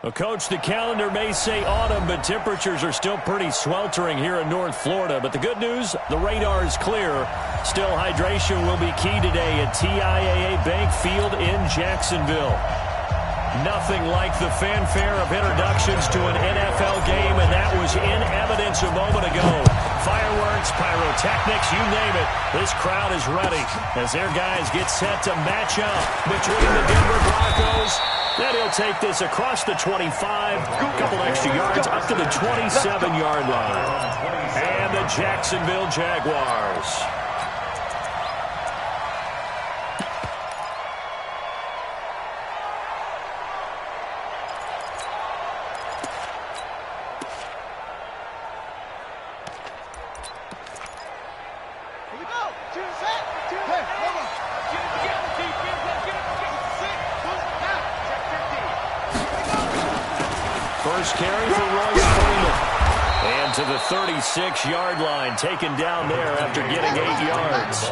Well, Coach, the calendar may say autumn, but temperatures are still pretty sweltering here in North Florida. But the good news, the radar is clear. Still, hydration will be key today at TIAA Bank Field in Jacksonville. Nothing like the fanfare of introductions to an NFL game, and that was in evidence a moment ago. Fireworks, pyrotechnics, you name it. This crowd is ready as their guys get set to match up between the Denver Broncos. Then he'll take this across the 25, a couple extra yards up to the 27-yard line. And the Jacksonville Jaguars. First carry for Royce Freeman. And to the 36-yard line, taken down there after getting 8 yards.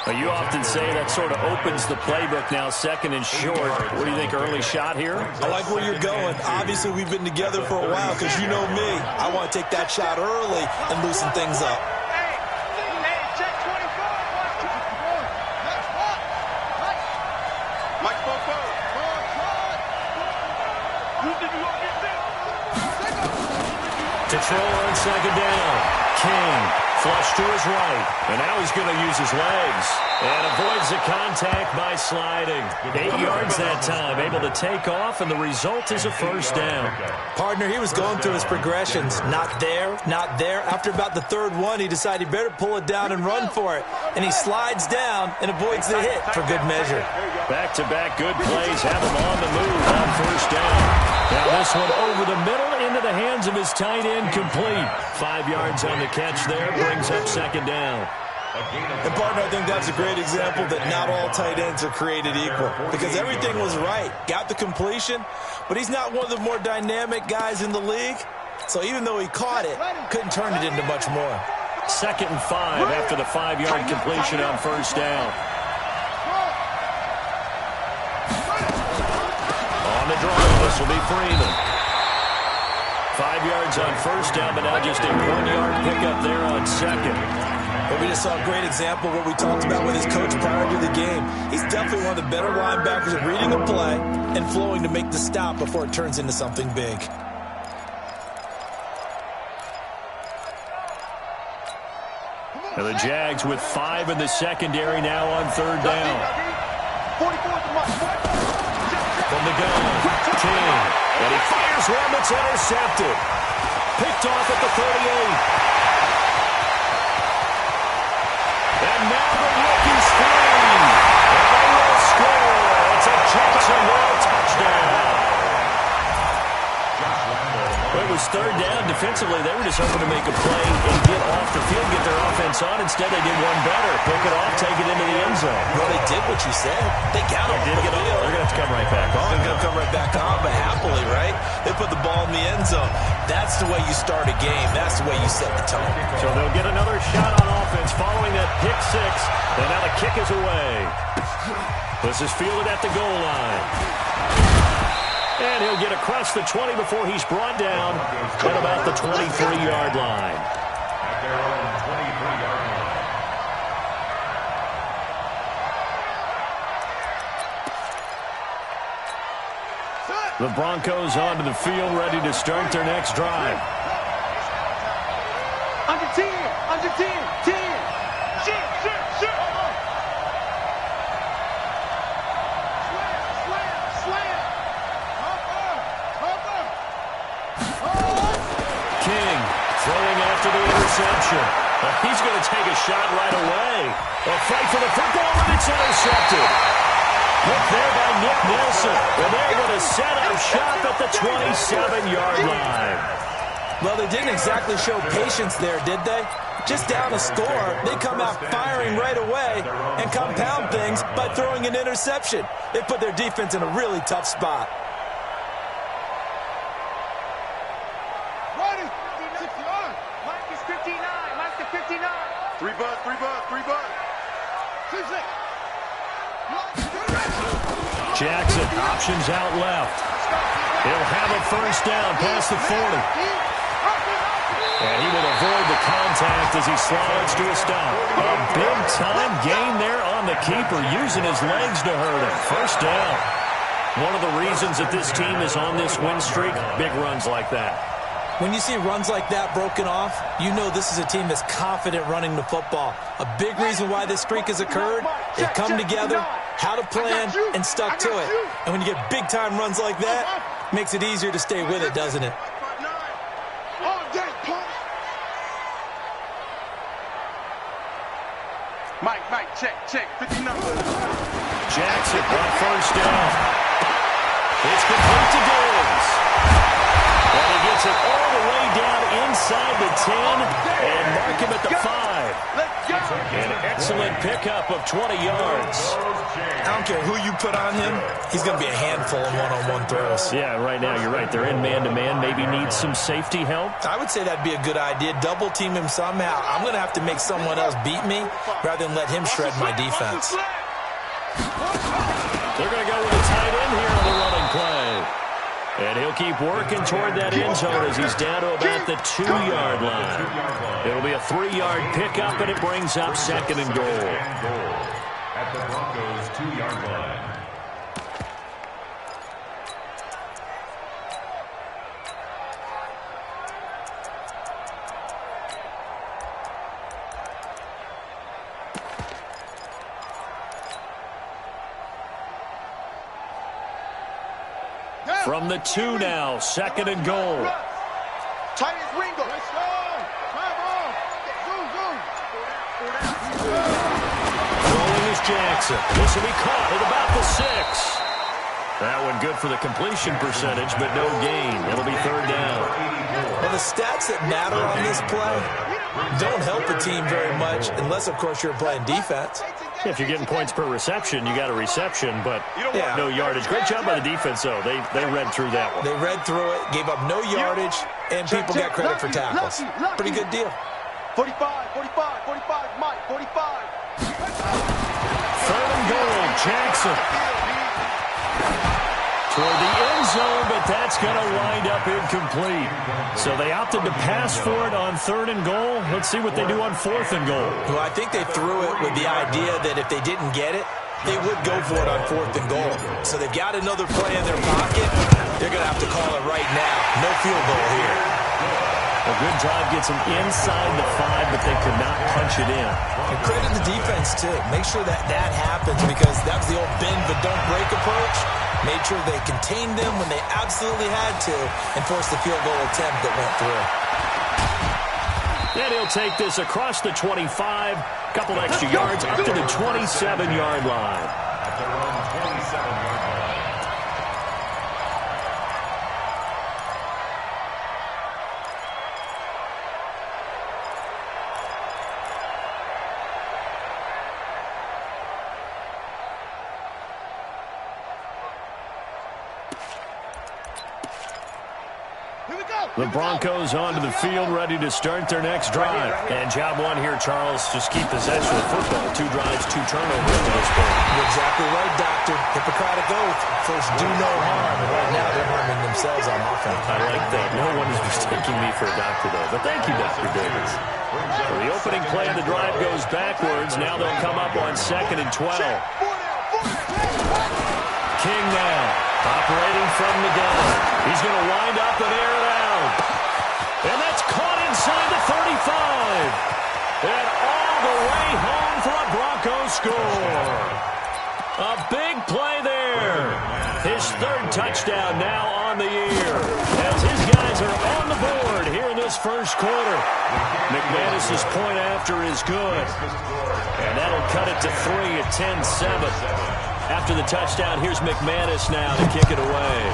But you often say that sort of opens the playbook now, second and short. What do you think, early shot here? I like where you're going. Obviously, we've been together for a while because you know me. I want to take that shot early and loosen things up. To throw on second down. King flush to his right. And now he's going to use his legs. And avoids the contact by sliding. 8 yards that time. Able to take off, and the result is a first down. Partner, he was going through his progressions. Not there, not there. After about the third one, he decided he better pull it down and run for it. And he slides down and avoids the hit for good measure. Back-to-back good plays have him on the move on first down. Now this one over the middle into the hands of his tight end, complete. 5 yards on the catch there, brings up second down. And partner, I think that's a great example that not all tight ends are created equal. Because everything was right. Got the completion, but he's not one of the more dynamic guys in the league. So even though he caught it, couldn't turn it into much more. 2nd and 5 after the 5-yard completion on first down. On the draw, this will be Freeman. 5 yards on first down, but now just a 1-yard pickup there on second. But we just saw a great example of what we talked about with his coach prior to the game. He's definitely one of the better linebackers at reading a play and flowing to make the stop before it turns into something big. And the Jags with 5 in the secondary now on third down. From the gun, King. And he fires one that's intercepted. Picked off at the 38. And now the rookie screen. And they will score. It's a Jacksonville touchdown. It was third down. Defensively, they were just hoping to make a play and get off the field, get their offense on. Instead, they did one better. Pick it off, take it into the end zone. Well, they did what you said. They got off the field. They're going to have to come right back on. They're going to come right back on, but happily, right? They put the ball in the end zone. That's the way you start a game. That's the way you set the tone. So they'll get another shot on offense following that pick six. And now the kick is away. This is fielded at the goal line. And he'll get across the 20 before he's brought down at about the 23-yard line. The Broncos onto the field, ready to start their next drive. Under 10, 10. Shit. Slam. King throwing after the interception. He's going to take a shot right away. A fight for the football, and it's intercepted. Hit there by Nick Nelson. And they're going to set up shop at the 27-yard line. Well, they didn't exactly show patience there, did they? Just down a score, they come out firing right away and compound things by throwing an interception. They put their defense in a really tough spot. Ready. 69. Minus 59. Minus 59. 3 bucks. 2 6. Jackson, options out left. He'll have a first down past the 40. And he will avoid the contact as he slides to a stop. A big-time gain there on the keeper, using his legs to hurt him. First down. One of the reasons that this team is on this win streak, big runs like that. When you see runs like that broken off, you know this is a team that's confident running the football. A big reason why this streak has occurred, they've come together, had a plan, and stuck to it. And when you get big-time runs like that, makes it easier to stay with it, doesn't it? Mike, check, 59. Jackson on first down. It's complete to Diggs. And he gets it all the way down inside the 10 and mark him at the 5. An excellent pickup of 20 yards. I don't care who you put on him, he's going to be a handful in one-on-one throws. Yeah, right now, you're right. They're in man-to-man. Maybe needs some safety help. I would say that'd be a good idea. Double team him somehow. I'm going to have to make someone else beat me rather than let him shred my defense. They're going to go with a tight end here on the running play. And he'll keep working toward that end zone as he's down to about the 2-yard line. It'll be a 3-yard pickup, and it brings up second and goal. At the Broncos' 2-yard line. From the 2 now, second and goal. Tight as Ringo. Let's go. Rolling is Jackson. This will be caught at about the 6. That one good for the completion percentage, but no gain. It'll be third down. Well, the stats that matter on this play don't help a team very much unless, of course, you're playing defense. If you're getting points per reception, you got a reception, but Yeah. no yardage. Great job by the defense, though. They read through that one. They read through it, gave up no yardage, and people got credit for tackles. Pretty good deal. 45, Mike, 45. Third and goal, Jackson. Toward the end zone, but that's going to wind up incomplete. So they opted to pass for it on third and goal. Let's see what they do on fourth and goal. Well, I think they threw it with the idea that if they didn't get it, they would go for it on fourth and goal. So they've got another play in their pocket. They're going to have to call it right now. No field goal here. A good drive gets them inside the 5, but they could not punch it in. And credit the defense, too. Make sure that that happens because that was the old bend but don't break approach. Made sure they contained them when they absolutely had to and forced the field goal attempt that went through. And he'll take this across the 25, couple extra yards up to the 27-yard line. At their own 27-yard line. The Broncos onto the field, ready to start their next drive. And job one here, Charles, just keep possession of the football. 2 drives, 2 turnovers to this point. You're exactly right, Doctor. Hippocratic oath. First, do no harm. And right now, they're harming themselves on offense. I like that. No one is mistaking me for a doctor, though. But thank you, Dr. Davis. So the opening play of the drive goes backwards. Now they'll come up on second and 12. King now, operating from the gun. He's going to wind up and air it out. And that's caught inside the 35. And all the way home for a Broncos score. A big play there. His 3rd touchdown now on the year. As his guys are on the board here in this first quarter. McManus's point after is good. And that'll cut it to 3 at 10-7. After the touchdown, here's McManus now to kick it away.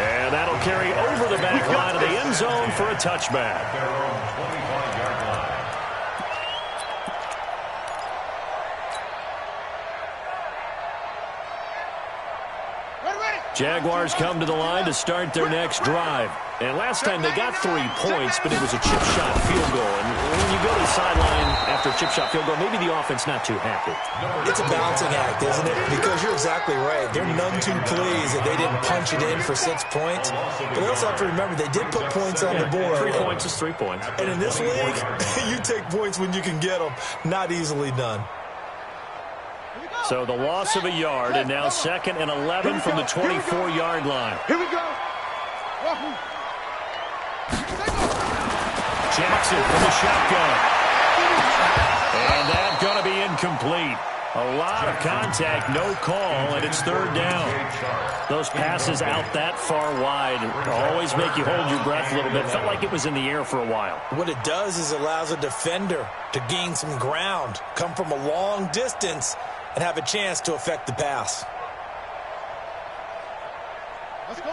And that'll carry over the back line of the end zone for a touchback. Their own 25-yard line. Jaguars come to the line to start their next drive. And last time they got 3 points, but it was a chip shot field goal. And when you go to the sideline after a chip shot field goal. Maybe the offense not too happy. It's a balancing act, isn't it? Because you're exactly right. They're none too pleased that they didn't punch it in for 6 points. But they also have to remember they did put points on the board. 3 points is 3 points. And in this league, you take points when you can get them. Not easily done. So the loss of a yard, and now 2nd and 11 from the 24-yard line. Here we go. Jackson from the shotgun. And that's going to be incomplete. A lot of contact, no call, and it's 3rd down. Those passes out that far wide always make you hold your breath a little bit. Felt like it was in the air for a while. What it does is it allows a defender to gain some ground, come from a long distance, and have a chance to affect the pass.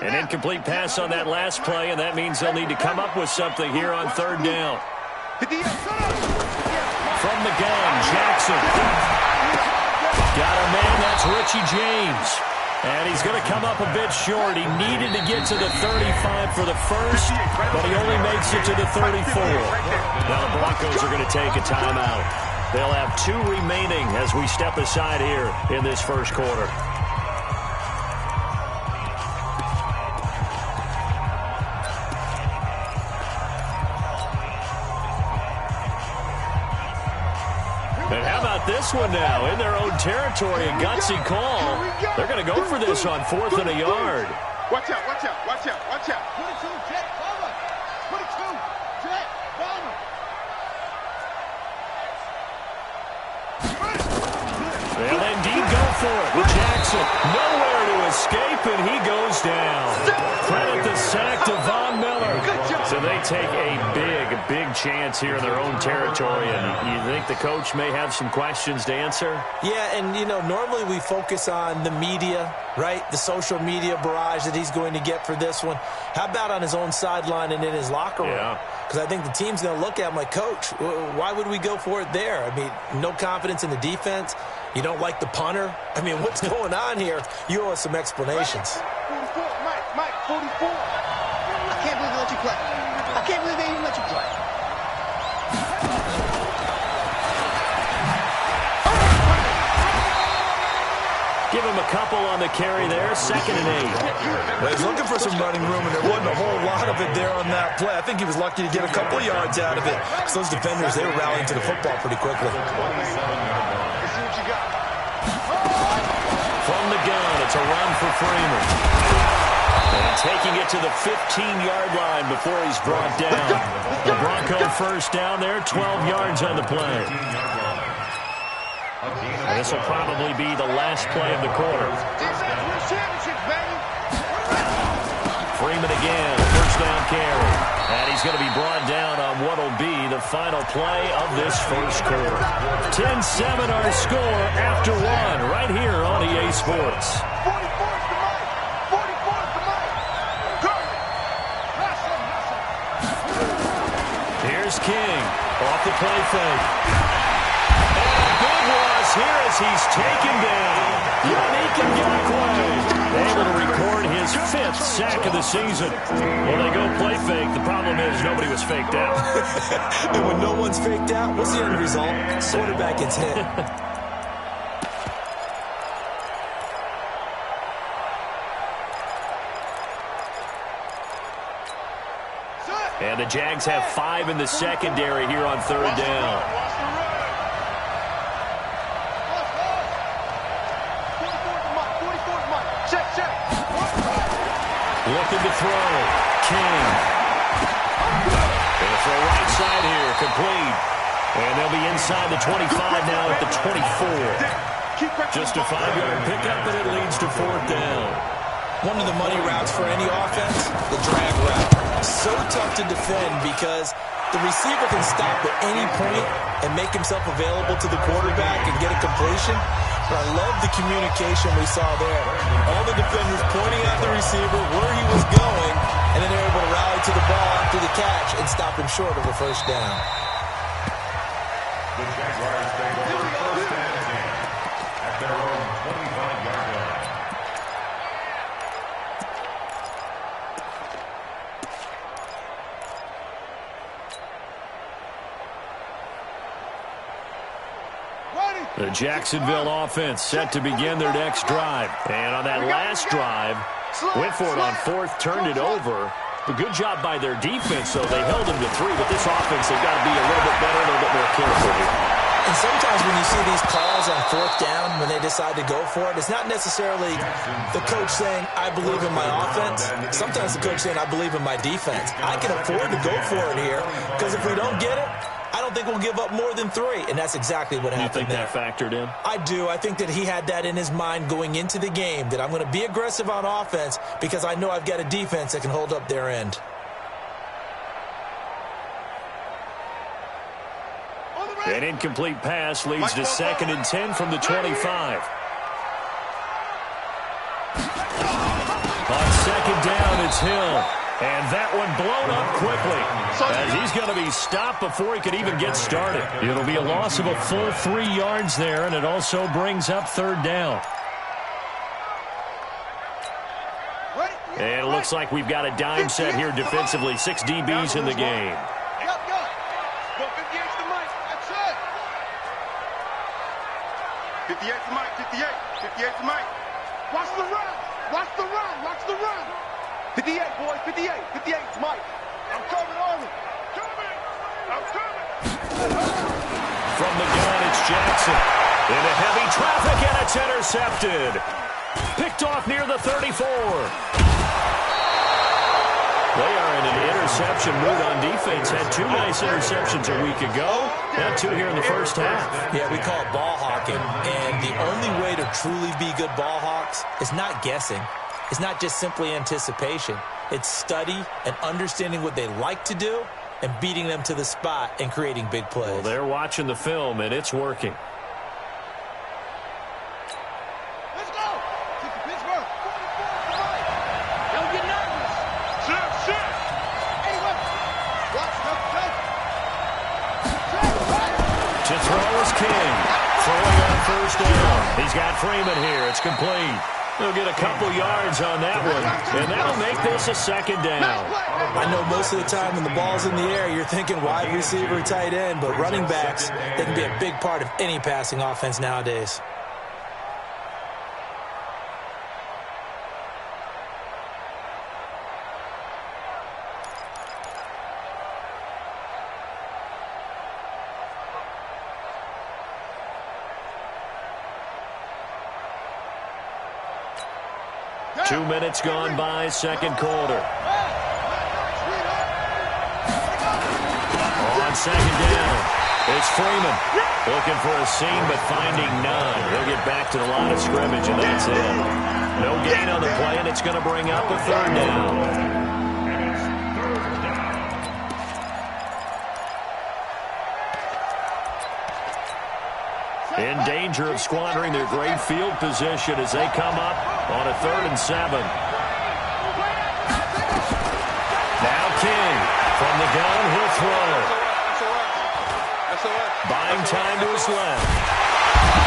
An incomplete pass on that last play, and that means they'll need to come up with something here on 3rd down. From the gun, Jackson. Got a man, that's Richie James. And he's going to come up a bit short. He needed to get to the 35 for the first, but he only makes it to the 34. Now the Broncos are going to take a timeout. They'll have 2 remaining as we step aside here in this first quarter. And how about this one now? In their own territory, a gutsy call. They're going to go for this on 4th and a yard. Watch out, watch out, watch out, watch out. 22, Jet, bomber. 22, Jet, bomber. They'll indeed go for it with Jackson. Nowhere to escape, and he goes down. Credit the sack to Von Miller. So they take a big chance here in their own territory, and you think the coach may have some questions to answer? Yeah, and, you know, normally we focus on the media, right? The social media barrage that he's going to get for this one. How about on his own sideline and in his locker room? Yeah. Because I think the team's going to look at him like, Coach, why would we go for it there? I mean, no confidence in the defense. You don't like the punter. I mean, what's going on here? You owe us some explanations. 44, Mike, 44. I can't believe they let you play. I can't believe they even let you play. Give him a couple on the carry there, 2nd and 8. Well, he's looking for some running room, and there wasn't a whole lot of it there on that play. I think he was lucky to get a couple yards out of it. So those defenders, they were rallying to the football pretty quickly. From the gun, it's a run for Freeman. And taking it to the 15-yard line before he's brought down. The Bronco first down there, 12 yards on the play. And this will probably be the last play of the quarter. Freeman again, first down carry. And he's going to be brought down on what will be the final play of this first quarter. 10-7 our score after 1 right here on EA Sports. 44 is the mic. 44 is the mic. Here's King off the play fake. And a big loss here as he's taken down. Yannick Ngakoue able to record his 5th sack of the season. Well, they go play fake. The problem is nobody was faked out. And when no one's faked out, what's the end result? Quarterback gets hit. And the Jags have 5 in the secondary here on 3rd down. Looking to throw. King. Going to throw right side here. Complete. And they'll be inside the 25 now at the 24. Just a 5-yard pickup, and it leads to 4th down. One of the money routes for any offense, the drag route. So tough to defend because the receiver can stop at any point and make himself available to the quarterback and get a completion. But I love the communication we saw there. All the defenders pointing at the receiver where he was going, and then they're able to rally to the ball after the catch and stop him short of a first down. The Jaguars take over first and 10 at their own 25-yard line. The Jacksonville offense set to begin their next drive. And on that last drive, went for it on fourth, turned it over. A good job by their defense, though. They held them to 3, but this offense, they've got to be a little bit better, a little bit more careful here. And sometimes when you see these calls on fourth down, when they decide to go for it, it's not necessarily the coach saying, I believe in my offense. Sometimes the coach saying, I believe in my defense. I can afford to go for it here, because if we don't get it, I don't think we'll give up more than 3, and that's exactly what happened there. You think that factored in? I do. I think that he had that in his mind going into the game, that I'm going to be aggressive on offense because I know I've got a defense that can hold up their end. An incomplete pass leads to 2nd and 10 from the 25. On 2nd down, it's Hill. And that one blown up quickly as he's going to be stopped before he could even get started. It'll be a loss of a full 3 yards there, and it also brings up 3rd down. And it looks like we've got a dime set here defensively. 6 DBs in the game. 58 to Mike, 58 to Mike. Watch the run, watch the run, watch the run. 58, boys, 58 to Mike. I'm coming on it. I'm coming. From the gun, it's Jackson. Into heavy traffic, and it's intercepted. Picked off near the 34. They are in an interception mood on defense. Had 2 nice interceptions a week ago. Had 2 here in the first half. Yeah, we call it ball hawking. And the only way to truly be good ball hawks is not guessing. It's not just simply anticipation. It's study and understanding what they like to do and beating them to the spot and creating big plays. Well, they're watching the film, and it's working. Let's go. Pittsburgh. Don't get nervous. Shit. Anyway, watch the To throw is King. Throwing on 1st down. He's got Freeman here. It's complete. They'll get a couple yards on that one, and that'll make this a 2nd down. I know most of the time when the ball's in the air, you're thinking wide receiver, tight end, but running backs, they can be a big part of any passing offense nowadays. Two minutes gone by, 2nd quarter. On 2nd down, it's Freeman. Looking for a seam, but finding none. He'll get back to the line of scrimmage, and that's it. No gain on the play, and it's going to bring up a 3rd down. In danger of squandering their great field position as they come up on a 3rd and 7. Now King from the gun, he'll throw. Buying time to his left.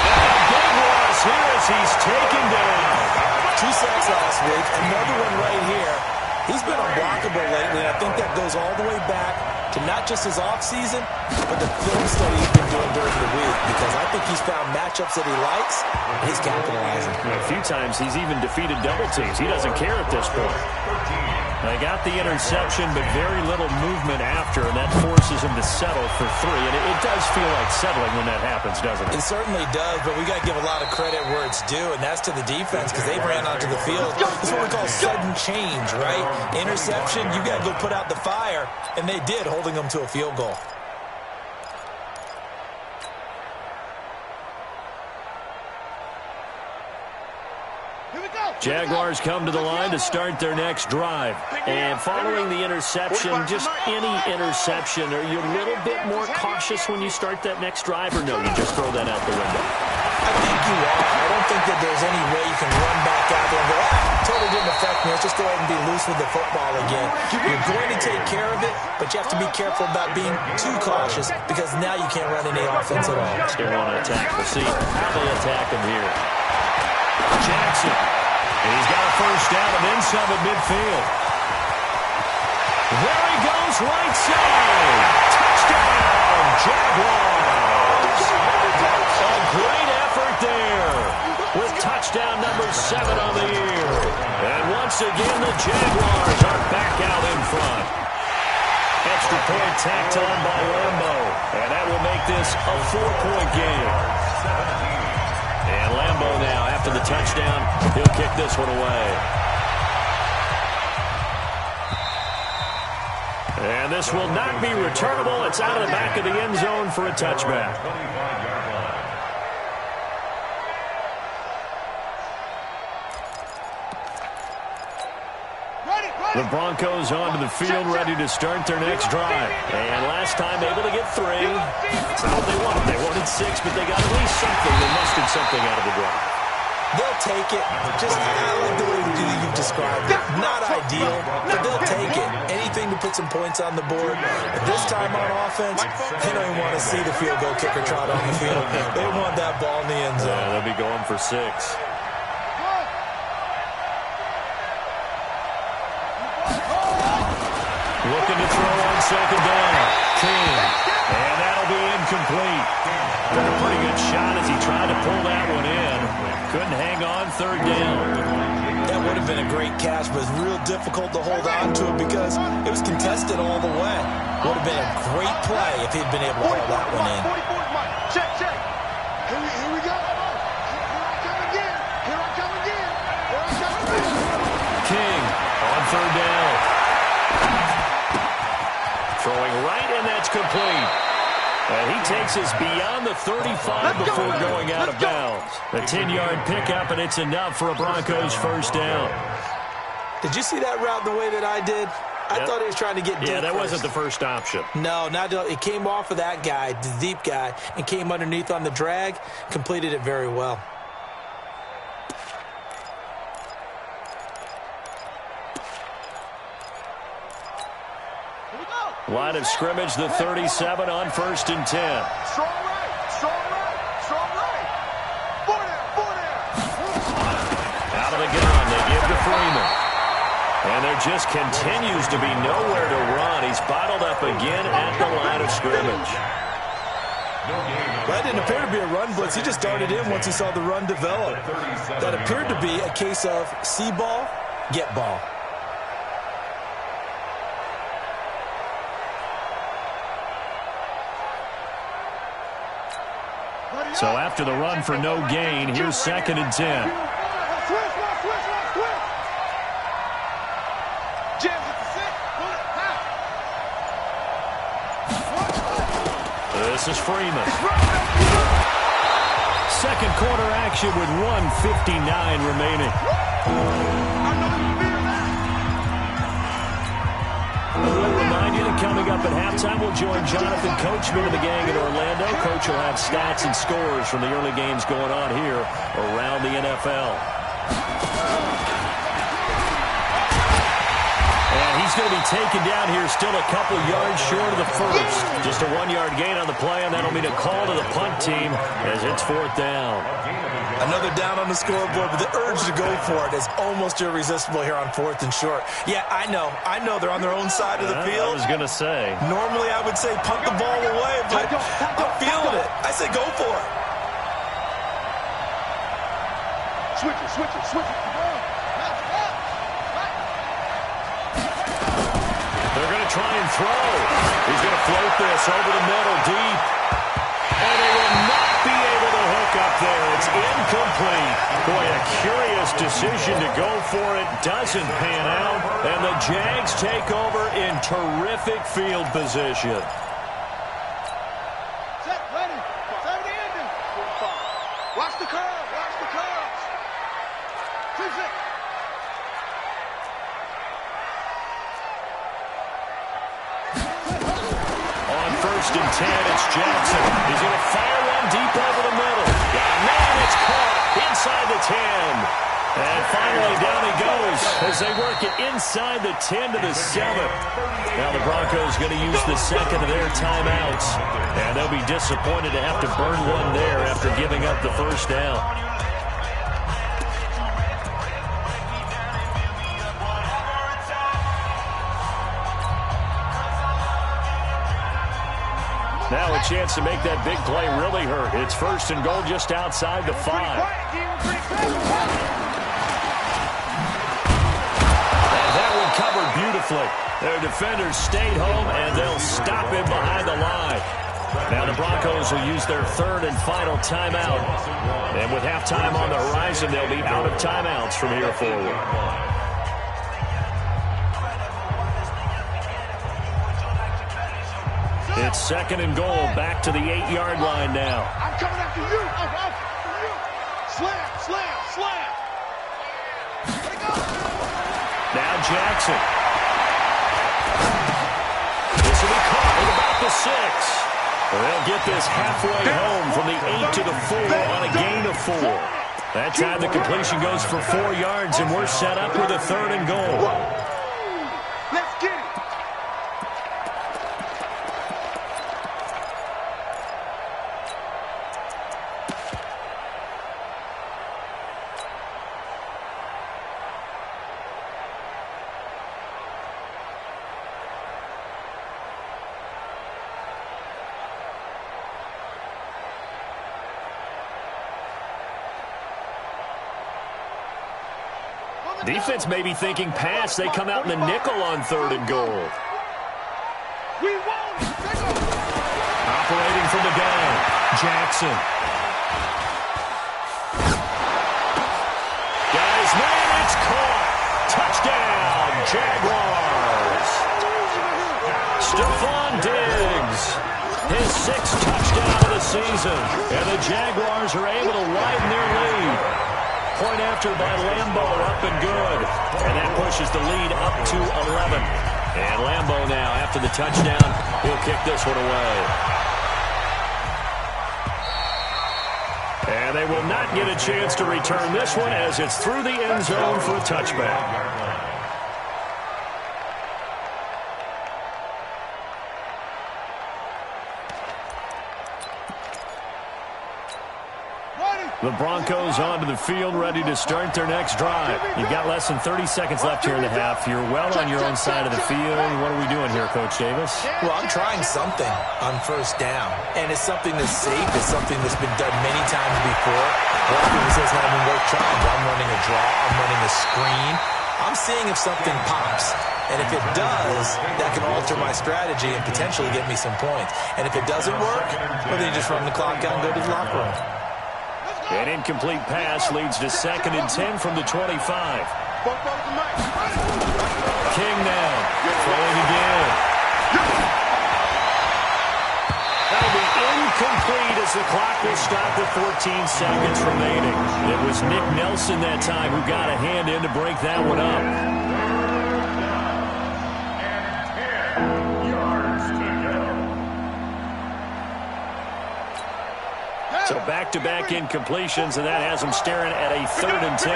And a big loss here as he's taken down. 2 sacks last week, another one right here. He's been unblockable lately, and I think that goes all the way back to not just his offseason, but the film study he's been doing during the week, because I think he's found matchups that he likes, and he's capitalizing. A few times he's even defeated double teams. He doesn't care at this point. They got the interception, but very little movement after, and that forces him to settle for 3. And it does feel like settling when that happens, doesn't it? It certainly does, but we got to give a lot of credit where it's due, and that's to the defense, because they ran onto the field. This is what we call sudden change, right? Interception, you got to go put out the fire, and they did, holding them to a field goal. Jaguars come to the line to start their next drive. And following the interception, just any interception, are you a little bit more cautious when you start that next drive, or no, you just throw that out the window? I think you are. I don't think that there's any way you can run back out there and go, totally didn't affect me. Let's just go ahead and be loose with the football again. You're going to take care of it, but you have to be careful about being too cautious, because now you can't run any offense at all. Still want to attack. We'll see how they attack him here. Jackson. And he's got a 1st down and then some at midfield. There he goes, right side. Touchdown, Jaguars. A great Once again, the Jaguars are back out in front. Extra point tacked on by Lambo. And that will make this a 4-point game. And Lambo now, after the touchdown, he'll kick this one away. And this will not be returnable. It's out of the back of the end zone for a touchback. The Broncos onto the field, ready to start their next drive. And last time able to get 3. That's not what they wanted. They wanted 6, but they got at least something. They mustered something out of the drive. They'll take it. Just like the way you've described it. Not ideal, but they'll take it. Anything to put some points on the board. But this time on offense, they don't even want to see the field goal kicker trot on the field. They want that ball in the end zone. Yeah, they'll be going for 6. Looking to throw on second down. King. And that'll be incomplete. Took a pretty good shot as he tried to pull that one in. Couldn't hang on third down. That would have been a great catch, but it's real difficult to hold on to it because it was contested all the way. Would have been a great play if he'd been able to hold that one in. Check, check. Here we go. Here I come again. Here I come again. Here I come again. King on third down. Throwing right, and that's complete. And he takes us beyond the 35 before going out of bounds. A 10-yard pickup, and it's enough for a Broncos first down. Did you see that route the way that I did? I thought he was trying to get deep. Yeah, that wasn't the first option. No, it came off of that guy, the deep guy, and came underneath on the drag, completed it very well. Line of scrimmage, the 37 on 1st and 10. Strong right, strong right, strong right. Four there. Out of the gun, they give to Freeman. And there just continues to be nowhere to run. He's bottled up again at the line of scrimmage. That didn't appear to be a run blitz. He just darted in once he saw the run develop. That appeared to be a case of see ball, get ball. So after the run for no gain, here's 2nd and 10. This is Freeman. Second quarter action with 1:59 remaining. We'll remind you that coming up at halftime, we'll join Jonathan Coachman of the gang in Orlando. Coach will have stats and scores from the early games going on here around the NFL. And he's going to be taken down here still a couple yards short of the first. Just a 1-yard gain on the play, and that'll mean a call to the punt team as it's 4th down. Another down on the scoreboard, but the urge to go for it is almost irresistible here on 4th and short. Yeah, I know. They're on their own side of the field. I was going to say. Normally, I would say punt the ball away, but I'm feeling it. I say go for it. Switch it. They're going to try and throw. He's going to float this over the middle deep. And they will not be able to hook up there. It's incomplete. Boy, a curious decision to go for it. Doesn't pan out. And the Jags take over in terrific field position. Set, ready. Serve the engine. Watch the curve. Watch the curves. 2-6. On 1st and 10, it's Jackson. He's going to fire one deep over the middle. And man, it's caught inside the 10. And finally, down he goes as they work it inside the 10 to the 7. Now the Broncos going to use the second of their timeouts. And they'll be disappointed to have to burn one there after giving up the first down. Now a chance to make that big play really hurt. It's 1st and goal just outside the 5. safely. Their defenders stayed home, and they'll stop him behind the line. Now the Broncos will use their third and final timeout. And with halftime on the horizon, they'll be out of timeouts from here forward. It's second and goal, back to the 8-yard line now. I'm coming after you. Slam, slam, slam. Now Jackson. This will be caught at about the 6. They'll get this halfway home from the 8 to the 4 on a gain of 4. That time the completion goes for 4 yards, and we're set up with a third and goal. Let's get it. Defense may be thinking pass. They come out in the nickel on third and goal. We won. Operating from the gun, Jackson. Guys, man, it's caught. Touchdown, Jaguars. Stephon Diggs, his 6th touchdown of the season. And the Jaguars are able to widen their lead. Point after by Lambeau, up and good. And that pushes the lead up to 11. And Lambeau now, after the touchdown, he'll kick this one away. And they will not get a chance to return this one as it's through the end zone for a touchback. The Broncos onto the field, ready to start their next drive. You've got less than 30 seconds left here in the half. You're well on your own side of the field. What are we doing here, Coach Davis? Well, I'm trying something on first down, and it's something that's safe. It's something that's been done many times before. A lot of people say it's not even worth trying. I'm running a draw. I'm running a screen. I'm seeing if something pops. And if it does, that can alter my strategy and potentially get me some points. And if it doesn't work, well, then you just run the clock out and go to the locker room. An incomplete pass leads to 2nd and 10 from the 25. King now, throwing again. That'll be incomplete as the clock will stop with 14 seconds remaining. It was Nick Nelson that time who got a hand in to break that one up. So back-to-back incompletions, and that has him staring at a 3rd and 10.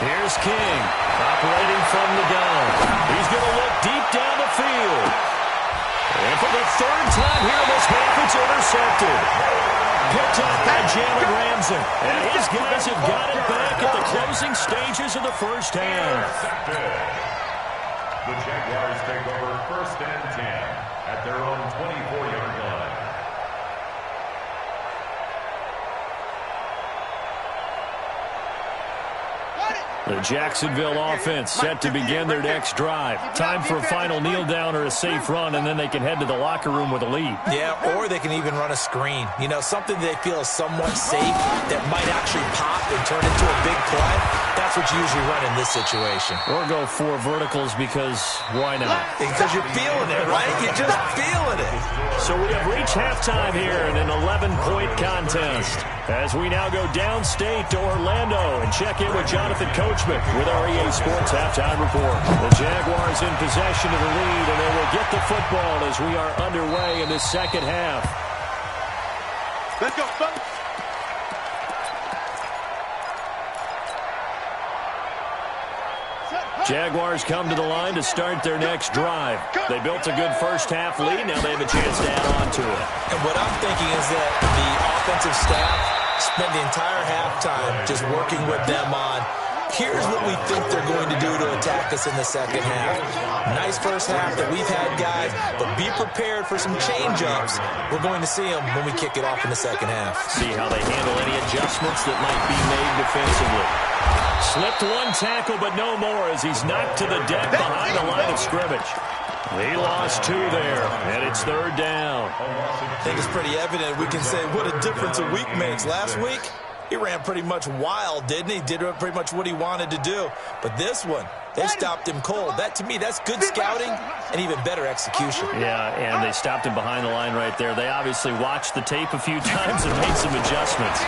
Here's King, operating from the gun. He's going to look deep down the field. And for the 3rd time here in this half, it's intercepted. Picked up by Jalen Ramsey. And his guys have got it back at the closing stages of the first half. The Jaguars take over 1st and 10 at their own 24-yard line. The Jacksonville offense set to begin their next drive. Time for a final kneel down or a safe run, and then they can head to the locker room with a lead. Yeah, or they can even run a screen. You know, something they feel is somewhat safe that might actually pop and turn into a big play. That's what you usually run in this situation. Or go 4 verticals because why not? Because you're feeling it, right? You're just feeling it. So we have reached halftime here in an 11-point contest. As we now go downstate to Orlando and check in with Jonathan Coachman with our EA Sports Halftime Report. The Jaguars in possession of the lead, and they will get the football as we are underway in the second half. Let's go, fellas. Jaguars come to the line to start their next drive. They built a good first half lead. Now they have a chance to add on to it. And what I'm thinking is that the offensive staff spent the entire halftime just working with them on Here's what we think they're going to do to attack us in the second half. Nice first half that we've had, guys, but be prepared for some change-ups. We're going to see them when we kick it off in the second half. See how they handle any adjustments that might be made defensively. Slipped one tackle, but no more as he's knocked to the deck behind the line of scrimmage. He lost 2 there, and it's third down. I think it's pretty evident. We can say what a difference a week makes. Last week, he ran pretty much wild, didn't he? Did pretty much what he wanted to do. But this one, they stopped him cold. That, to me, that's good scouting and even better execution. Yeah, and they stopped him behind the line right there. They obviously watched the tape a few times and made some adjustments.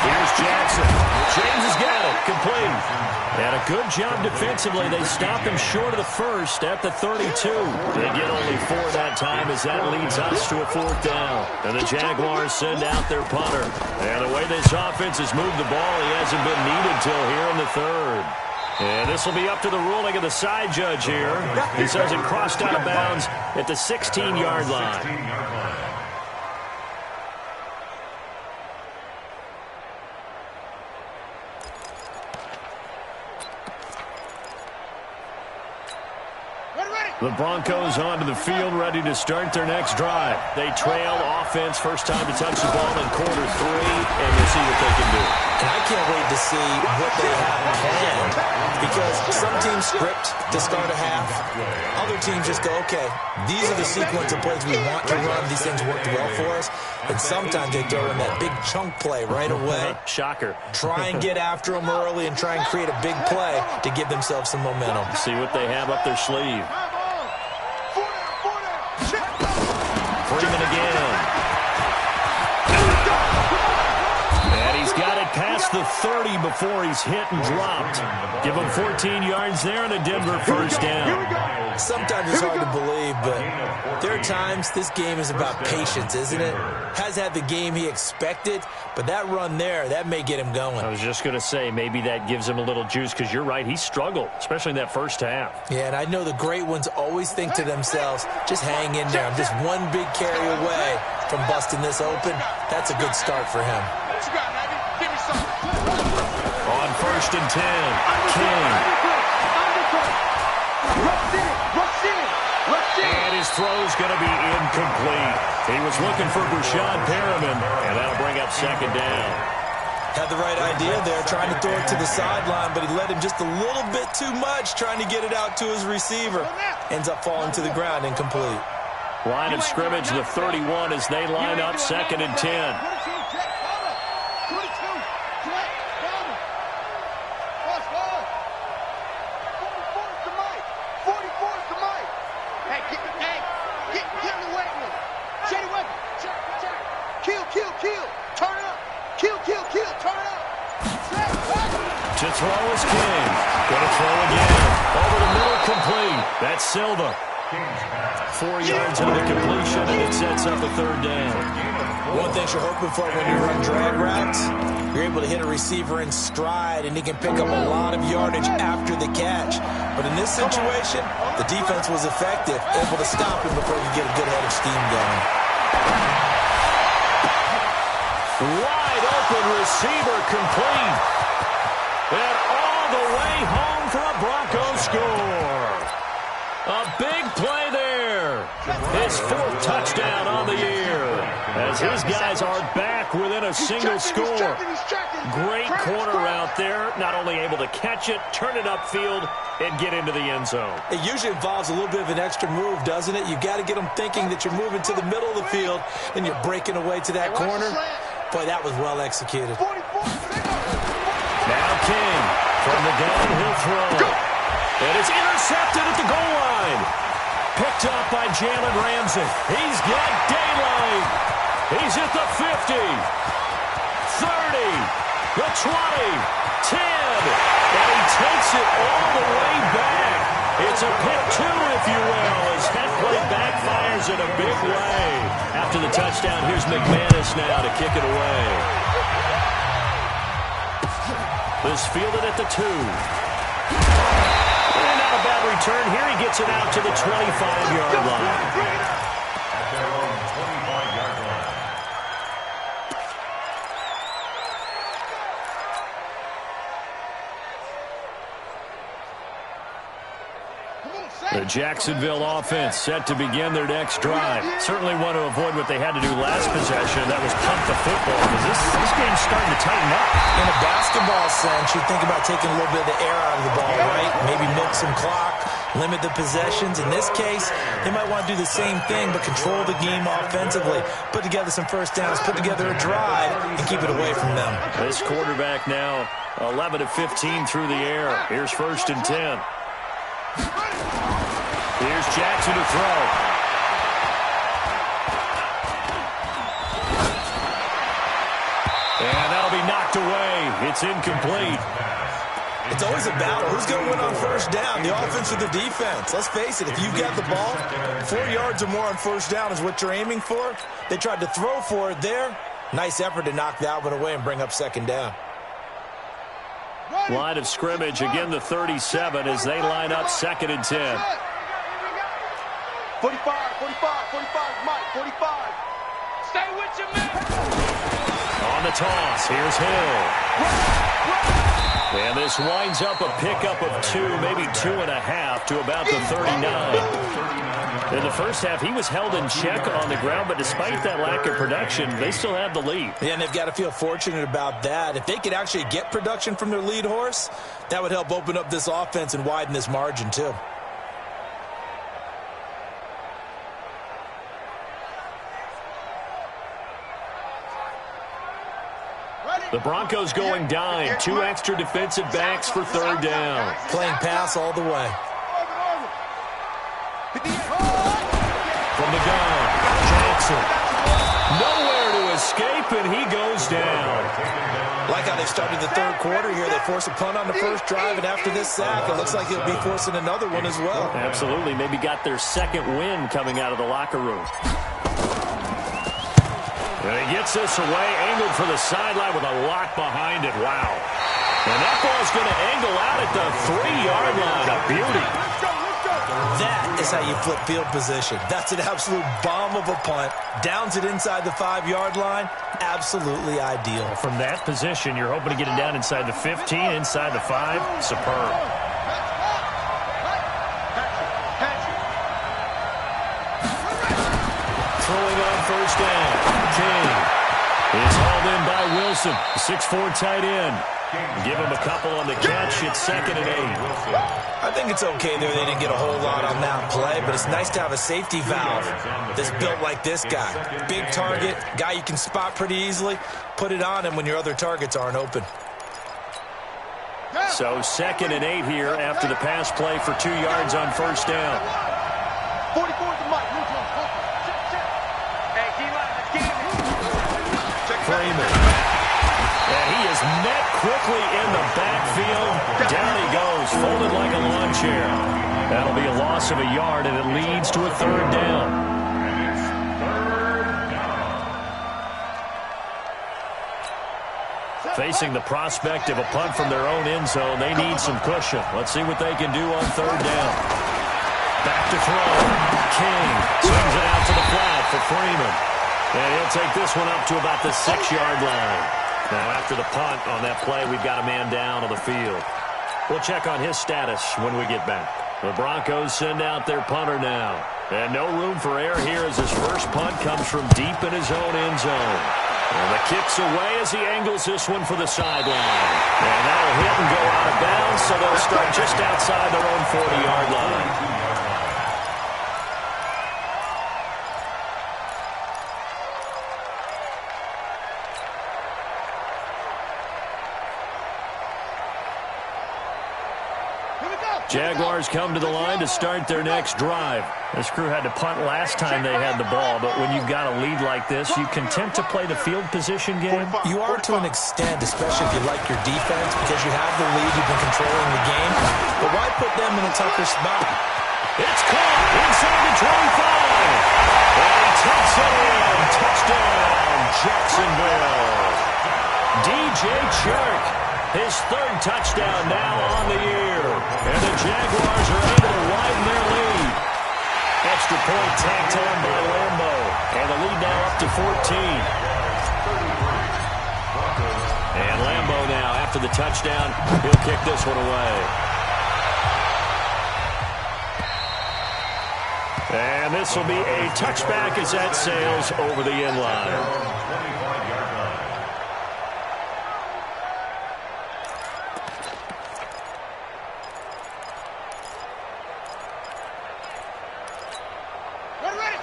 Here's Jackson. James has got it. Complete. And a good job defensively. They stopped him short of the first at the 32. They get only 4 that time as that leads us to a 4th down. And the Jaguars send out their punter. And the way this offense has moved the ball, he hasn't been needed till here in the 3rd. And this will be up to the ruling of the side judge here. He says it crossed out of bounds at the 16-yard line. The Broncos onto the field, ready to start their next drive. They trail offense, first time to touch the ball in quarter 3, and we'll see what they can do. And I can't wait to see what they have planned, because some teams script to start a half. Other teams just go, okay, these are the sequence of plays we want to run. These things worked well for us. And sometimes they throw in that big chunk play right away. Shocker. Try and get after them early and try and create a big play to give themselves some momentum. See what they have up their sleeve. Freeman again. And he's got it past the 30 before he's hit and dropped. Give him 14 yards there and a Denver first down. Sometimes it's hard to believe, but there are times this game is about patience, isn't it? Has had the game he expected, but that run there, that may get him going. I was just going to say, maybe that gives him a little juice, because you're right, he struggled, especially in that first half. Yeah, and I know the great ones always think to themselves, just hang in there. I'm just one big carry away from busting this open. That's a good start for him. On 1st and 10, King. And his throw's going to be incomplete. He was looking for Brashad Perriman, and that'll bring up 2nd down. Had the right idea there, trying to throw it to the sideline, but he let him just a little bit too much, trying to get it out to his receiver. Ends up falling to the ground, incomplete. Line of scrimmage, the 31, as they line up 2nd and 10. To throw is King. Going to throw again. Over the middle, complete. That's Silva. 4 yards into the completion, and it sets up a 3rd down. One thing you're hoping for when you run drag routes, you're able to hit a receiver in stride, and he can pick up a lot of yardage after the catch. But in this situation, the defense was effective, able to stop him before he could get a good head of steam going. Wide open receiver, complete. And all the way home for a Broncos score. A big play there. His 4th touchdown on the year, as his guys are back within a single score. Great corner out there, not only able to catch it, turn it upfield, and get into the end zone. It usually involves a little bit of an extra move, doesn't it? You've got to get them thinking that you're moving to the middle of the field, and you're breaking away to that corner. Boy, that was well executed. Now King from the downhill throw. And it's intercepted at the goal line. Picked up by Jalen Ramsey. He's got daylight. He's at the 50, 30, the 20, 10. And he takes it all the way back. It's a pick 2, if you will, as that play backfires in a big way. After the touchdown, here's McManus now to kick it away. This fielded at the 2. And not a bad return here. He gets it out to the 25-yard line. At their own 25-yard line. Jacksonville offense set to begin their next drive. Certainly want to avoid what they had to do last possession. That was punt the football, because this game's starting to tighten up. In a basketball sense, you think about taking a little bit of the air out of the ball, right? Maybe milk some clock, limit the possessions. In this case, they might want to do the same thing, but control the game offensively. Put together some first downs, put together a drive, and keep it away from them. This quarterback now 11 of 15 through the air. Here's 1st and 10. Here's Jackson to throw. And that'll be knocked away. It's incomplete. It's always a battle. Who's going to win on first down, the offense or the defense? Let's face it, if you've got the ball, 4 yards or more on first down is what you're aiming for. They tried to throw for it there. Nice effort to knock that one away and bring up 2nd down. Line of scrimmage, again the 37 as they line up 2nd and 10. 45, 45, Mike, 45. Stay with your man. On the toss, here's Hill. And this winds up a pickup of 2, maybe 2.5 to about the 39. In the first half, he was held in check on the ground, but despite that lack of production, they still have the lead. Yeah, and they've got to feel fortunate about that. If they could actually get production from their lead horse, that would help open up this offense and widen this margin too. The Broncos going dime. 2 extra defensive backs for 3rd down. Playing pass all the way. From the gun, Jackson. Nowhere to escape, and he goes down. Like how they started the 3rd quarter here. They force a punt on the first drive, and after this sack, it looks like he'll be forcing another one as well. Absolutely. Maybe got their 2nd win coming out of the locker room. And he gets this away, angled for the sideline with a lock behind it. Wow. And that ball's going to angle out at the 3-yard line. A beauty. That is how you flip field position. That's an absolute bomb of a punt. Downs it inside the 5-yard line. Absolutely ideal. From that position, you're hoping to get it down inside the 15, inside the 5. Superb. Throwing on first down. King is hauled in by Wilson, 6'4" tight end. Give him a couple on the catch. It's 2nd and 8. I think it's okay there. They didn't get a whole lot on that play, but it's nice to have a safety valve that's built like this guy. Big target, guy you can spot pretty easily. Put it on him when your other targets aren't open. So 2nd and 8 here after the pass play for 2 yards on first down. 44 to Mike. Hey, D-line, let's get him. Check Freeman. And he is met quickly in the backfield. Down he goes, folded like a lawn chair. That'll be a loss of a yard, and it leads to a 3rd down. Facing the prospect of a punt from their own end zone, they need some cushion. Let's see what they can do on 3rd down. Back to throw. King swings it out to the flat for Freeman. And he'll take this one up to about the 6-yard line. Now, after the punt on that play, we've got a man down on the field. We'll check on his status when we get back. The Broncos send out their punter now. And no room for error here as his first punt comes from deep in his own end zone. And the kick's away as he angles this one for the sideline. And that'll hit and go out of bounds, so they'll start just outside their own 40-yard line. Jaguars come to the line to start their next drive. This crew had to punt last time they had the ball, but when you've got a lead like this, you content to play the field position game? You are to an extent, especially if you like your defense, because you have the lead, you've been controlling the game. But why put them in a tougher spot? It's caught inside the 25. And he takes it in. Touchdown, Jacksonville. DJ Chark. His 3rd touchdown now on the year. And the Jaguars are able to widen their lead. Extra point tacked on by Lambo. And the lead now up to 14. And Lambo now, after the touchdown, he'll kick this one away. And this will be a touchback as that sails over the end line.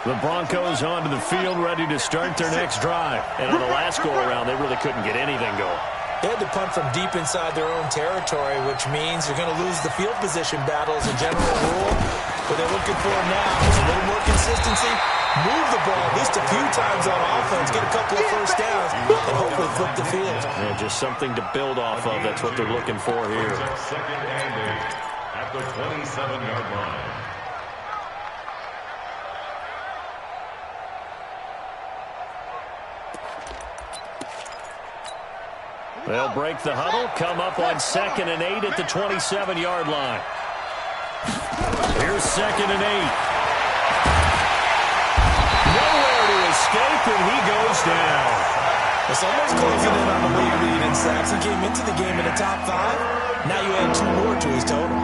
The Broncos onto the field, ready to start their next drive. And on the last go-around, they really couldn't get anything going. They had to punt from deep inside their own territory, which means you're going to lose the field position battle as a general rule. What they're looking for now is a little more consistency, move the ball at least a few times on offense, get a couple of first downs, and hopefully flip the field. Yeah, just something to build off of. That's what they're looking for here. Second and 8 at the 27-yard line. They'll break the huddle, come up on 2nd and 8 at the 27-yard line. Here's 2nd and 8. Nowhere to escape, and he goes down. It's almost closing in on the lead lead in sacks. He came into the game in the top 5. Now you add 2 more to his total.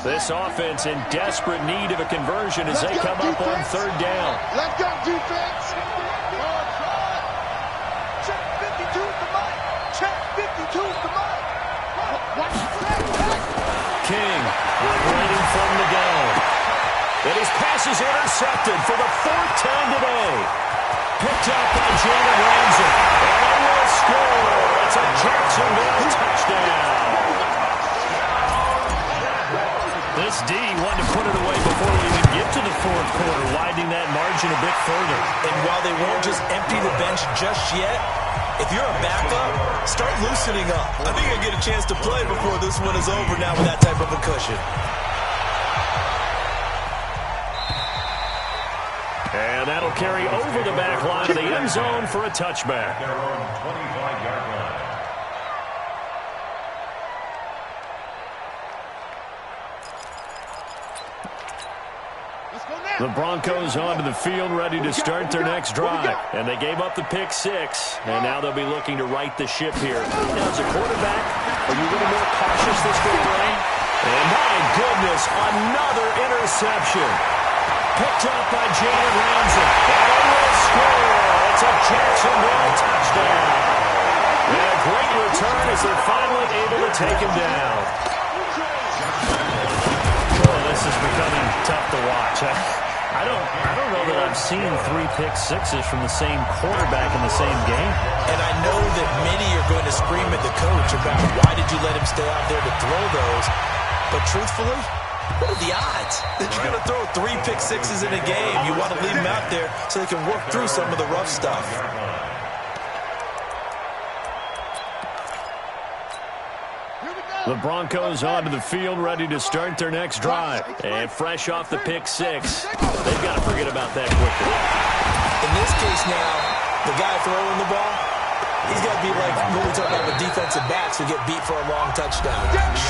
This offense in desperate need of a conversion as they come up on 3rd down. Let's go, defense. Check 52 is the mic. Check 52 is the mic. King waiting from the gun. And his pass is intercepted for the 4th time today. Picked up by Jalen Ramsey. And they will score. It's a Jacksonville touchdown. This D wanted to put it away before we even get to the 4th quarter, widening that margin a bit further. And while they won't just empty the bench just yet, if you're a backup, start loosening up. I think I get a chance to play before this one is over now with that type of a cushion. And that'll carry over the back line of the end zone for a touchback. Their own 25-yard line. The Broncos onto the field, ready to start their next drive. And they gave up the pick 6, and now they'll be looking to right the ship here. Now, as a quarterback, are you a little more cautious this go around? And my goodness, another interception. Picked up by Jalen Ramsey. And they will score. It's a Jacksonville touchdown. And a great return as they're finally able to take him down. Oh, this is becoming tough to watch. I don't know that I've seen 3 pick 6s from the same quarterback in the same game. And I know that many are going to scream at the coach about why did you let him stay out there to throw those. But truthfully, what are the odds that you're going to throw 3 pick 6s in a game? You want to leave them out there so they can work through some of the rough stuff. The Broncos onto the field, ready to start their next drive. And fresh off the pick 6, they've got to forget about that quickly. In this case now, the guy throwing the ball, he's got to be like when we talk about the defensive backs who get beat for a long touchdown.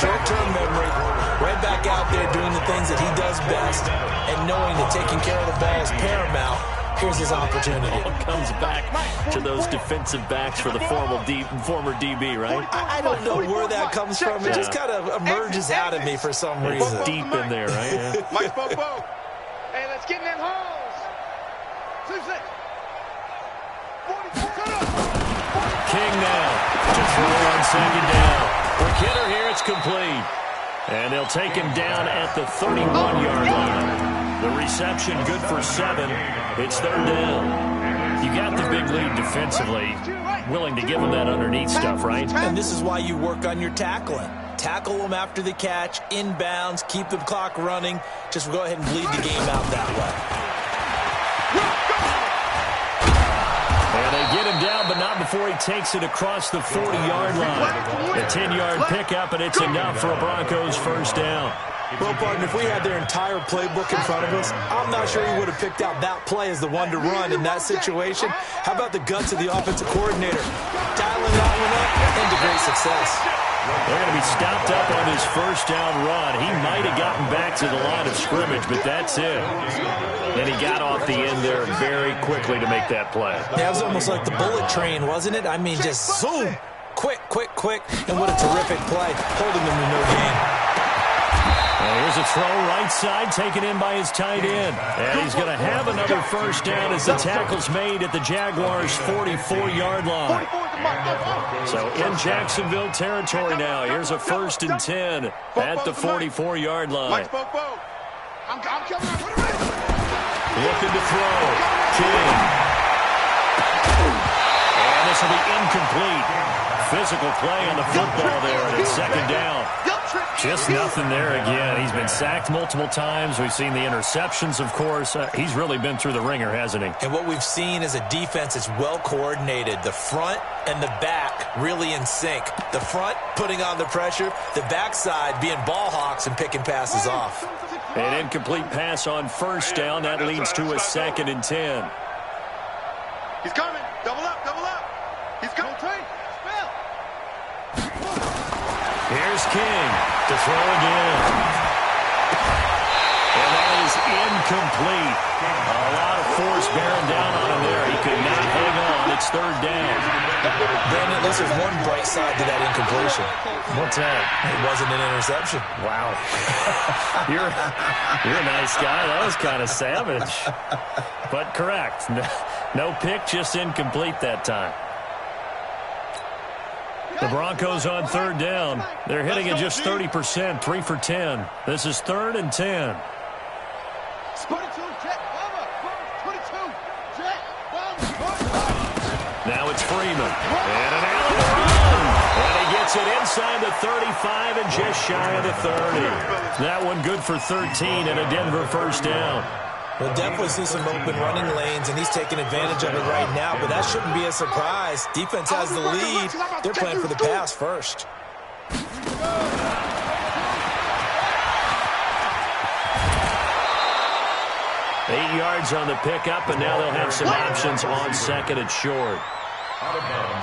Short-term memory, right back out there doing the things that he does best, and knowing that taking care of the ball is paramount. Here's his opportunity. It all comes back to those defensive backs for the former DB, right? I don't know where that comes from. It just kind of emerges out of me for some reason. It's deep in there, right? Yeah. Mike, hey, let's get in them holes. 2-6. 44. King now to throw on 2nd down. For Kidder here, it's complete. And they'll take him down at the 31-yard line. The reception good for 7. It's 3rd down. You got the big lead defensively. Willing to give him that underneath stuff, right? And this is why you work on your tackling. Tackle them after the catch, inbounds, keep the clock running. Just go ahead and bleed the game out that way. And they get him down, but not before he takes it across the 40-yard line. A 10-yard pickup, and it's enough for a Broncos 1st down. Well, partner, if we had their entire playbook in front of us, I'm not sure he would have picked out that play as the one to run in that situation. How about the guts of the offensive coordinator? Dialing that one up into great success. They're going to be stopped up on his 1st down run. He might have gotten back to the line of scrimmage, but that's it. And he got off the end there very quickly to make that play. Yeah, it was almost like the bullet train, wasn't it? I mean, just zoom. Quick, quick, quick. And what a terrific play, holding them to no gain. Here's a throw right side taken in by his tight end. And he's going to have another first down as the tackle's made at the Jaguars' 44-yard line. So in Jacksonville territory now. Here's a 1st and 10 at the 44-yard line. Looking to throw. King. And this will be incomplete. Physical play on the football there, and it's 2nd down. Just nothing there again. He's been sacked multiple times. We've seen the interceptions, of course. He's really been through the ringer, hasn't he? And what we've seen is a defense that's well coordinated. The front and the back really in sync. The front putting on the pressure. The backside being ball hawks and picking passes off. An incomplete pass on 1st down. That leads to a 2nd and 10. He's coming. Double up, double up. He's coming. Here's King to throw again. And that is incomplete. A lot of force bearing down on him there. He could not hang on. It's 3rd down. Brandon, at least there's one bright side to that incompletion. What's that? It wasn't an interception. Wow. You're a nice guy. That was kind of savage. But correct. No pick, just incomplete that time. The Broncos on 3rd down. They're hitting at just 30%, 3 for 10. This is 3rd and 10. 22, jet, bomber. 22, jet, bomber. Now it's Freeman. And an Allen run. And he gets it inside the 35 and just shy of the 30. That one good for 13 and a Denver 1st down. We'll definitely see some open running lanes, and he's taking advantage of it right now, but that shouldn't be a surprise. Defense has the lead. They're playing for the pass first. 8 yards on the pickup, and now they'll have some options on 2nd and short.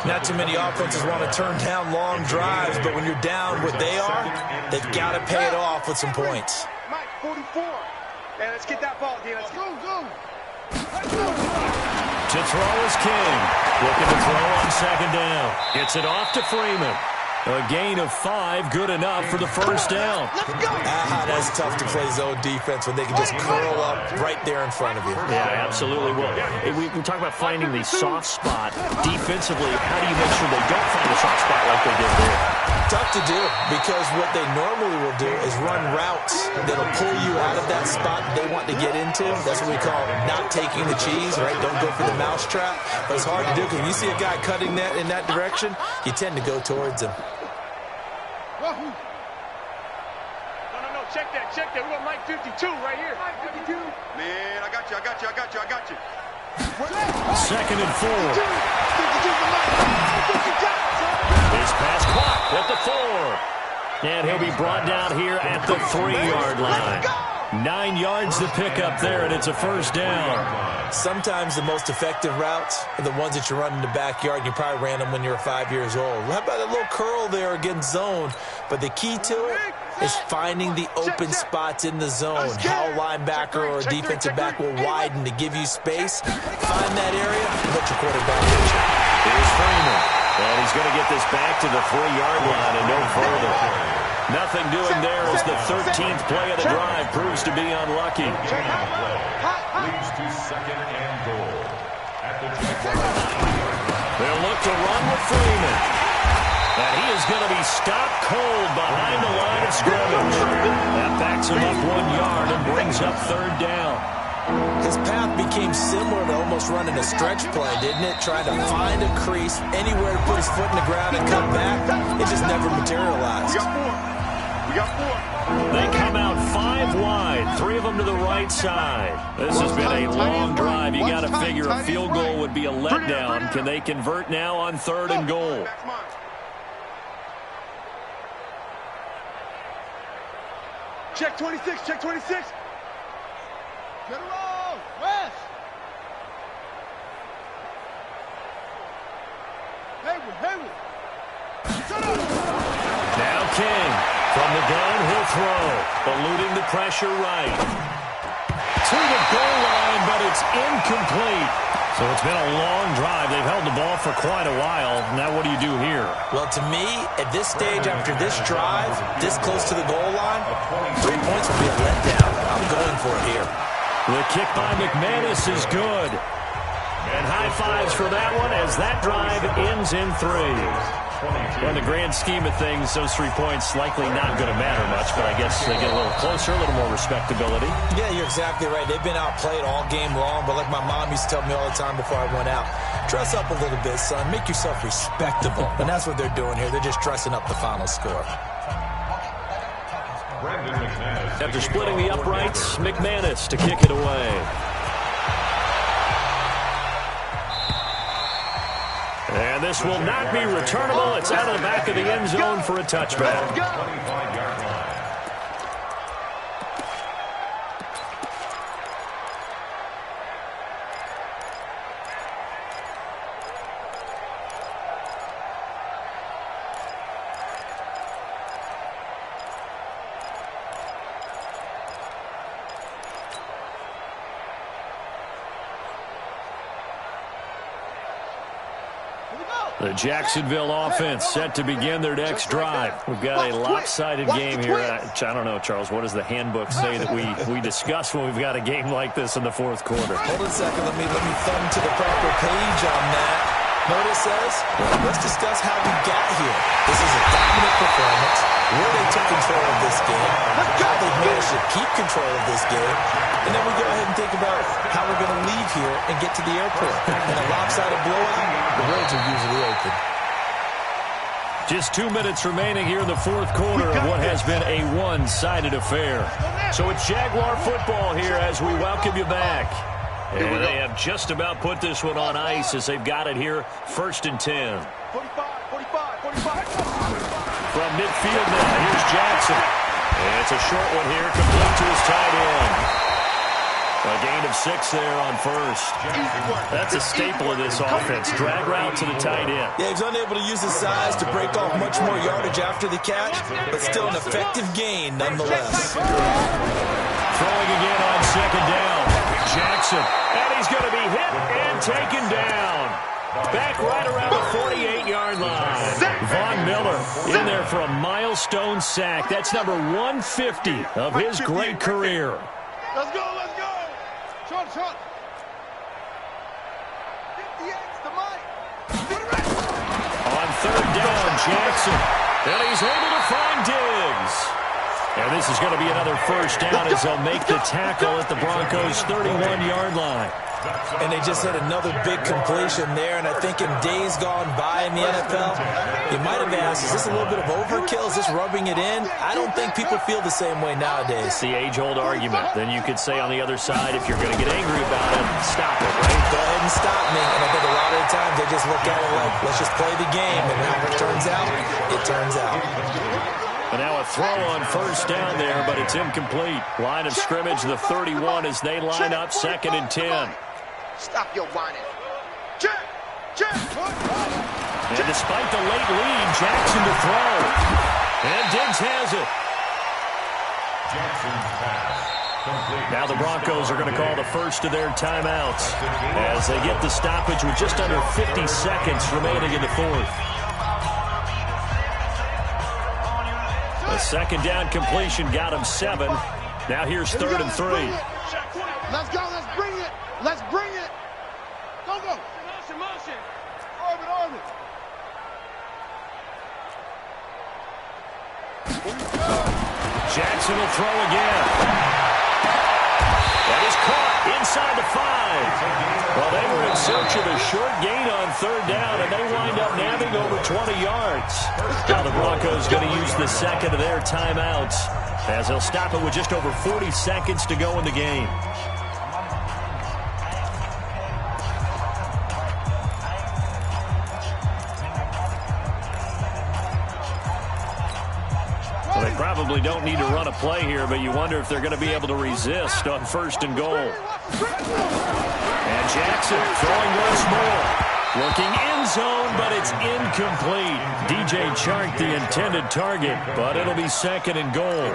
Not too many offenses want to turn down long drives, but when you're down what they are, they've got to pay it off with some points. Mike, 44. Hey, let's get that ball, D. Let's go. To throw is King. Looking to throw on 2nd down. Gets it off to Freeman. A gain of 5, good enough for the 1st down. That's tough to play zone defense when they can just curl up right there in front of you. Yeah, absolutely will. Hey, we talk about finding the soft spot. Defensively, how do you make sure they don't find the soft spot like they did there? Tough to do, because what they normally will do is run routes that'll pull you out of that spot they want to get into. That's what we call not taking the cheese, right? Don't go for the mousetrap. But it's hard to do, because when you see a guy cutting that in that direction, you tend to go towards him. No, check that. We got Mike 52 right here. Mike 52. Man, I got you. 2nd and 4. His pass caught at the 4. And he'll be brought down here at the 3-yard line. 9 yards to pick up there, and it's a 1st down. Sometimes the most effective routes are the ones that you run in the backyard. You probably ran them when you were 5 years old. How about a little curl there against zone? But the key to it is finding the open spots in the zone. How a linebacker or a defensive back will widen to give you space. Find that area and let your quarterback hit you. Here's Freeman. And he's going to get this back to the 3-yard line and no further. Nothing doing there as the 13th play of the drive proves to be unlucky. Leads to 2nd and goal. At the They'll look to run with Freeman. And he is going to be stopped cold behind the line of scrimmage. That backs him up 1 yard and brings up 3rd down. His path became similar to almost running a stretch play, didn't it? Trying to find a crease, anywhere to put his foot in the ground and come back. It just never materialized. We got 4. They come out 5 wide, 3 of them to the right side. This has been a long drive. You got to figure a field goal would be a letdown. Can they convert now on 3rd and goal? Check 26. Get it all, West. Hayward. Now King. From the gun, he'll throw. Eluding the pressure right. To the goal line, but it's incomplete. So it's been a long drive. They've held the ball for quite a while. Now what do you do here? Well, to me, at this stage, after this drive, this close to the goal line, 3 points would be a letdown. I'm going for it here. The kick by McManus is good. And high fives for that one as that drive ends in 3. Well, in the grand scheme of things, those 3 points likely not going to matter much, but I guess they get a little closer, a little more respectability. Yeah, you're exactly right. They've been outplayed all game long, but like my mom used to tell me all the time before I went out, dress up a little bit, son. Make yourself respectable. And that's what they're doing here. They're just dressing up the final score. After splitting the uprights, McManus to kick it away. And this will not be returnable. It's out of the back of the end zone for a touchback. 25-yard line. The Jacksonville offense set to begin their next drive. We've got a lopsided game here. I don't know, Charles, what does the handbook say that we discuss when we've got a game like this in the fourth quarter? Hold on a second. Let me thumb to the proper page on that. Notice says, let's discuss how we got here. This is a dominant performance, where they took control of this game, how they managed to keep control of this game, and then we go ahead and think about how we're going to leave here and get to the airport. In a lopsided blowout, the roads are usually open. Just 2 minutes remaining here in the fourth quarter of what has been a one-sided affair. So it's Jaguar football here as we welcome you back. And they have just about put this one on ice as they've got it here, 1st and 10. 45. From midfield now, here's Jackson. And it's a short one here, complete to his tight end. A gain of 6 there on first. That's a staple of this offense. Drag route to the tight end. Yeah, he's unable to use his size to break off much more yardage after the catch, but still an effective gain nonetheless. Throwing again on 2nd down. Jackson, and he's going to be hit and taken down. Back right around the 48-yard line. Von Miller in there for a milestone sack. That's number 150 of his great career. Let's go. Short. 58 to Mike. On 3rd down, Jackson. And he's able to find Diggs. And this is going to be another first down as they'll make the tackle at the Broncos' 31-yard line. And they just had another big completion there, and I think in days gone by in the NFL, you might have asked, is this a little bit of overkill? Is this rubbing it in? I don't think people feel the same way nowadays. The age-old argument. Then you could say on the other side, if you're going to get angry about it, stop it, right? Go ahead and stop me. And I think a lot of the times they just look at it like, let's just play the game, and how it turns out, it turns out. And now a throw on first down there, but it's incomplete. Line of scrimmage, the 31 as they line up 2nd and 10. Stop your whining. Check. And despite the late lead, Jackson to throw. And Diggs has it. Jackson's pass. Complete. Now the Broncos are going to call the first of their timeouts as they get the stoppage with just under 50 seconds remaining in the fourth. A 2nd down completion got him 7. Now here's 3rd and 3. Let's go. Let's bring it. Go. Motion. Orbit. Jackson will throw again. That is caught inside the 5. Well, they were in search of a short gain on 3rd down, and they wind up nabbing over 20 yards. Now the Broncos going to use the 2nd of their timeouts as they'll stop it with just over 40 seconds to go in the game. Well, they probably don't need to run a play here, but you wonder if they're going to be able to resist on 1st and goal. And Jackson throwing once more. Looking end zone, but it's incomplete. DJ Chark, the intended target, but it'll be second and goal.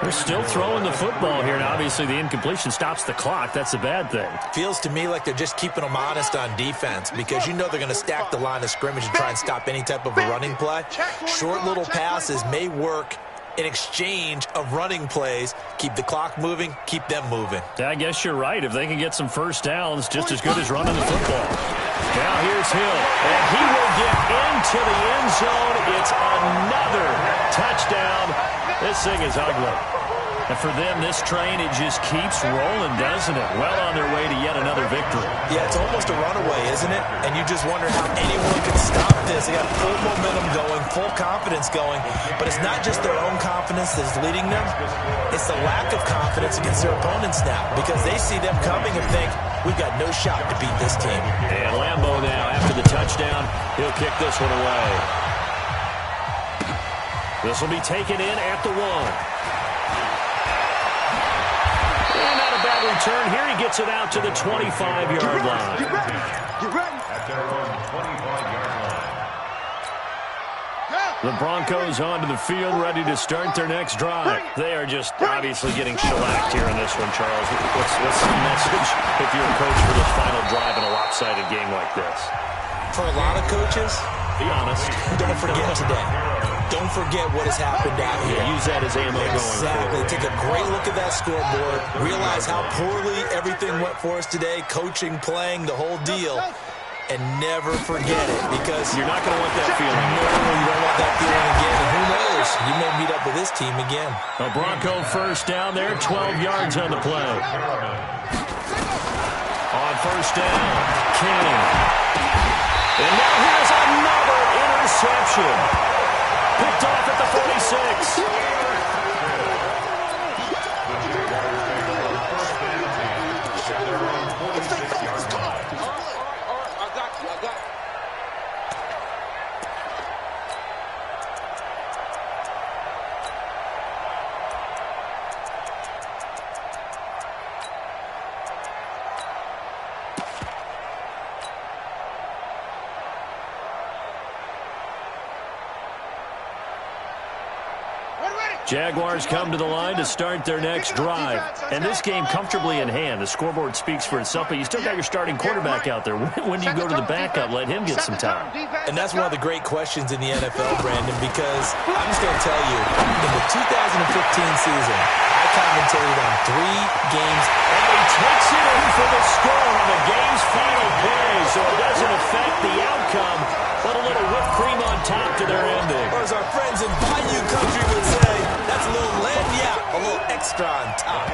They're still throwing the football here. Now, obviously, the incompletion stops the clock. That's a bad thing. Feels to me like they're just keeping them honest on defense because you know they're going to stack the line of scrimmage and try and stop any type of a running play. Short little passes may work in exchange of running plays. Keep the clock moving, keep them moving. I guess you're right. If they can get some first downs, just as good as running the football. Now here's Hill, and he will get into the end zone. It's another touchdown. This thing is ugly. And for them, this train, it just keeps rolling, doesn't it? Well on their way to yet another victory. Yeah, it's almost a runaway, isn't it? And you just wonder how anyone can stop this. They got full momentum going, full confidence going. But it's not just their own confidence that's leading them. It's the lack of confidence against their opponents now because they see them coming and think, we've got no shot to beat this team. And Lambeau now, after the touchdown, he'll kick this one away. This will be taken in at the 1. Bad return here. He gets it out to the 25-yard line. Get ready. Get ready. At their own 25-yard line. The Broncos onto the field, ready to start their next drive. They are just obviously getting shellacked here in this one, Charles. What's the message if you're a coach for this final drive in a lopsided game like this? For a lot of coaches, be honest, don't forget today. Don't forget what has happened out here. Yeah, use that as ammo going Exactly. forward. Take a great look at that scoreboard. Realize how poorly everything went for us today. Coaching, playing, the whole deal. And never forget it because you're not going to want that feeling. No, you don't want that feeling again. And who knows? You may meet up with this team again. A Bronco first down there, 12 yards on the play. On first down, King. And now here's another interception. Picked off at the 46. Jaguars come to the line to start their next drive. And this game comfortably in hand. The scoreboard speaks for itself, but you still got your starting quarterback out there. When do you go to the backup? Let him get some time. And that's one of the great questions in the NFL, Brandon, because I'm just going to tell you, in the 2015 season, I commentated on 3 games. And he takes it in for the score on the game's final play, so it doesn't affect the outcome, but a little whipped cream on top to their ending. Or as our friends in Bayou Country would say, that's a little lagniappe, a little extra on top.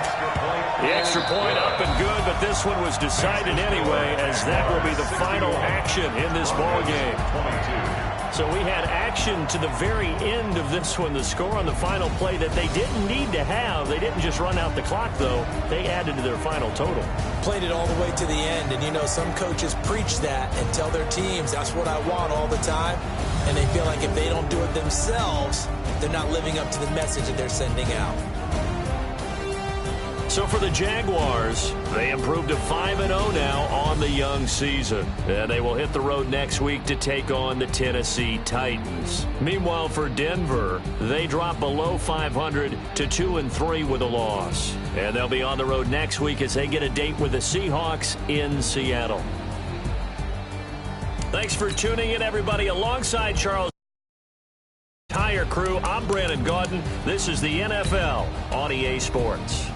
The extra point up and good, but this one was decided anyway, as that will be the final action in this ball game. So we had action to the very end of this one. The score on the final play that they didn't need to have. They didn't just run out the clock, though. They added to their final total. Played it all the way to the end. And, you know, some coaches preach that and tell their teams, that's what I want all the time. And they feel like if they don't do it themselves, they're not living up to the message that they're sending out. So for the Jaguars, they improved to 5-0 now on the young season. And they will hit the road next week to take on the Tennessee Titans. Meanwhile, for Denver, they drop below 500 to 2-3 with a loss. And they'll be on the road next week as they get a date with the Seahawks in Seattle. Thanks for tuning in, everybody. Alongside Charles' entire crew, I'm Brandon Gaudin. This is the NFL on EA Sports.